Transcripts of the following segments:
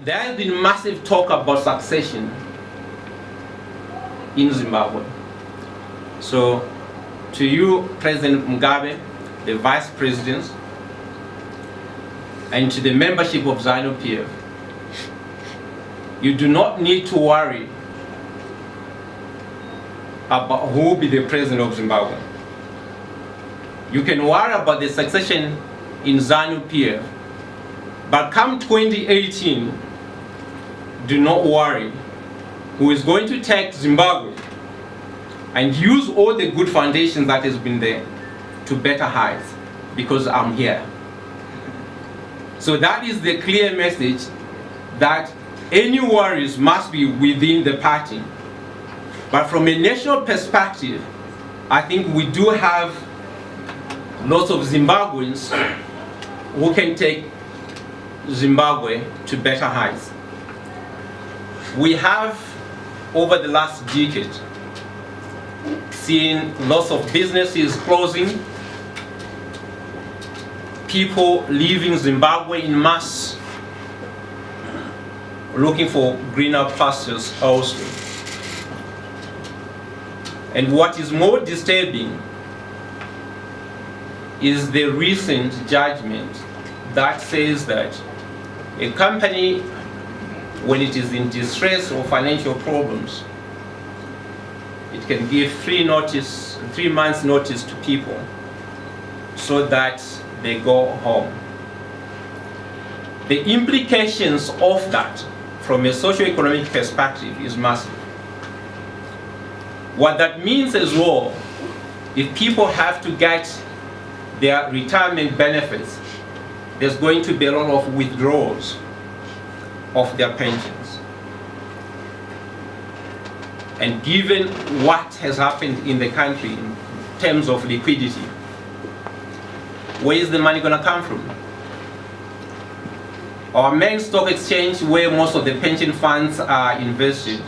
There has been massive talk about succession in Zimbabwe. So, to you, President Mugabe, the Vice Presidents, and to the membership of Zanu-PF, you do not need to worry about who will be the President of Zimbabwe. You can worry about the succession in Zanu-PF, but come 2018, do not worry who is going to take Zimbabwe and use all the good foundations that has been there to better heights, because I'm here. So that is the clear message, that any worries must be within the party. But from a national perspective, I think we do have lots of Zimbabweans who can take Zimbabwe to better heights. We have, over the last decade, seen lots of businesses closing, people leaving Zimbabwe in mass, looking for greener pastures elsewhere. And what is more disturbing is the recent judgment that says that a company, when it is in distress or financial problems, it can give 3 months notice to people so that they go home. The implications of that from a socio-economic perspective is massive. What that means as well, if people have to get their retirement benefits, there's going to be a lot of withdrawals of their pensions. And given what has happened in the country in terms of liquidity, where is the money going to come from? Our main stock exchange, where most of the pension funds are invested,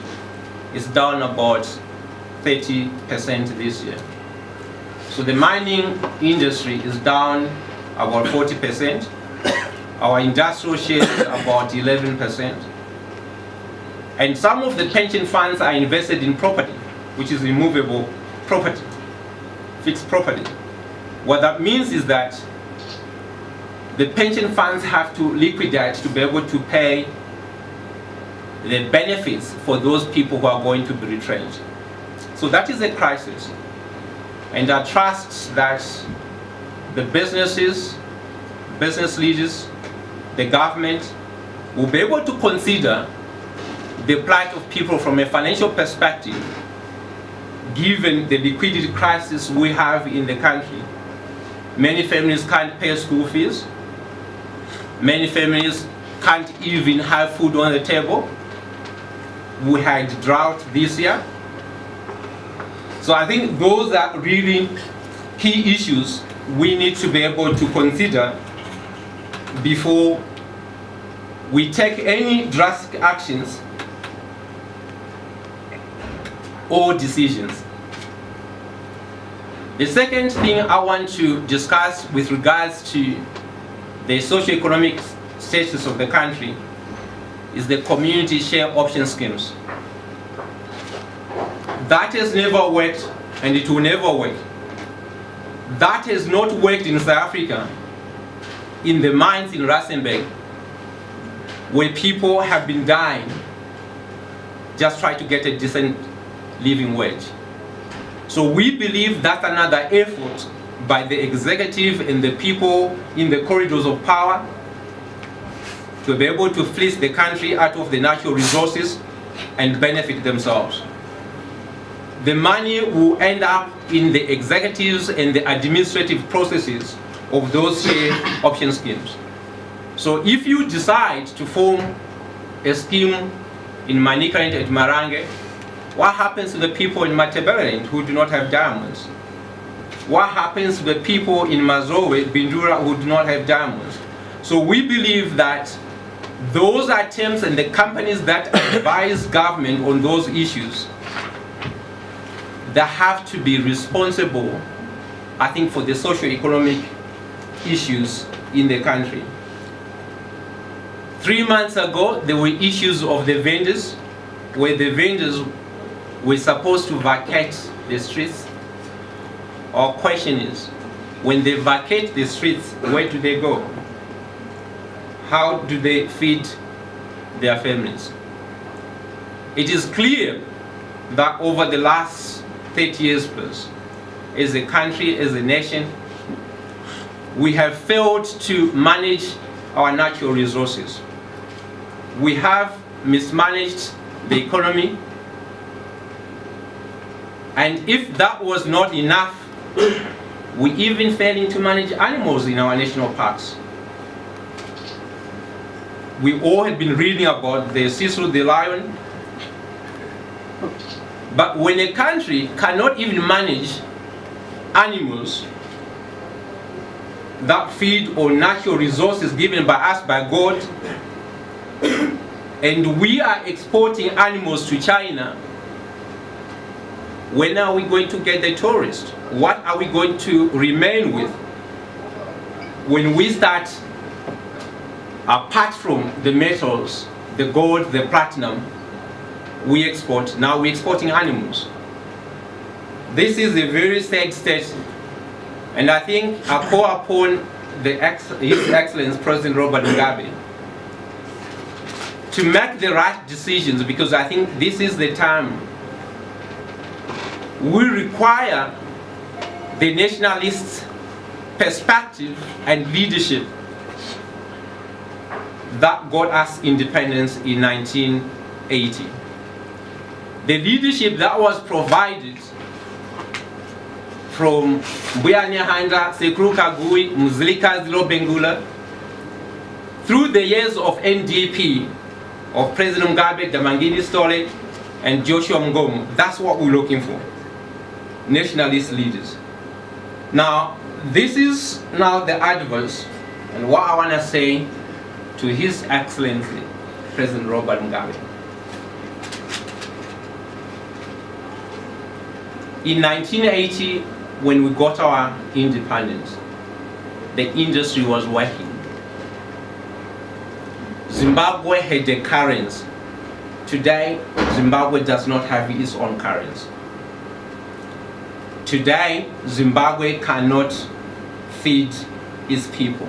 is down about 30% this year. So the mining industry is down about 40%. Our industrial shares about 11%. And some of the pension funds are invested in property, which is immovable property, fixed property. What that means is that the pension funds have to liquidate to be able to pay the benefits for those people who are going to be retrenched. So that is a crisis. And I trust that the businesses, business leaders, the government will be able to consider the plight of people from a financial perspective, given the liquidity crisis we have in the country. Many families can't pay school fees. Many families can't even have food on the table. We had drought this year. So I think those are really key issues we need to be able to consider before we take any drastic actions or decisions. The second thing I want to discuss with regards to the socio-economic status of the country is the community share option schemes. That has never worked and it will never work. That has not worked in South Africa, in the mines in Rustenburg, where people have been dying just trying to get a decent living wage. So we believe that's another effort by the executive and the people in the corridors of power to be able to fleece the country out of the natural resources and benefit themselves. The money will end up in the executives and the administrative processes of those share option schemes. So if you decide to form a scheme in Manicaland and Marange, what happens to the people in Matabeleland who do not have diamonds? What happens to the people in Mazowe, Bindura, who do not have diamonds? So we believe that those attempts and the companies that advise government on those issues, they have to be responsible, I think, for the socio-economic issues in the country. 3 months ago, there were issues of the vendors, where the vendors were supposed to vacate the streets. Our question is, when they vacate the streets, where do they go? How do they feed their families? It is clear that over the last 30 years plus, as a country, as a nation, we have failed to manage our natural resources. We have mismanaged the economy, and if that was not enough, we even failing to manage animals in our national parks. We all have been reading about the Cecil the lion, but when a country cannot even manage animals that feed on natural resources given by us by God, and we are exporting animals to China, when are we going to get the tourists? What are we going to remain with when we start, apart from the metals, the gold, the platinum, we export, now we're exporting animals? This is a very sad state, and I think I call upon His Excellency President Robert Mugabe to make the right decisions, because I think this is the time we require the nationalist perspective and leadership that got us independence in 1980. The leadership that was provided from Mbuyanyahanda, Sekuru Kagui, Muzilika Zilo Bengula, through the years of NDP, of President Mugabe, Damangidi Stole, and Joshua Mgomo. That's what we're looking for. Nationalist leaders. Now, this is now the advice, and what I want to say to His Excellency, President Robert Mugabe. In 1980, when we got our independence, the industry was working. Zimbabwe had a currency. Today, Zimbabwe does not have its own currency. Today, Zimbabwe cannot feed its people.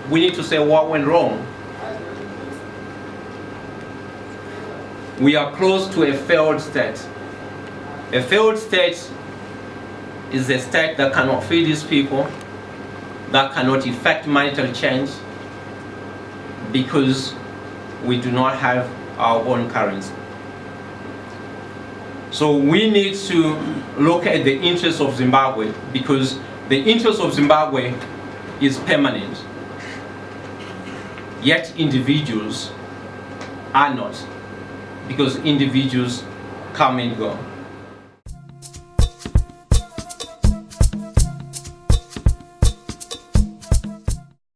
We need to say what went wrong. We are close to a failed state. A failed state is a state that cannot feed its people, that cannot effect monetary change, because we do not have our own currency. So we need to look at the interests of Zimbabwe, because the interest of Zimbabwe is permanent. Yet individuals are not, because individuals come and go.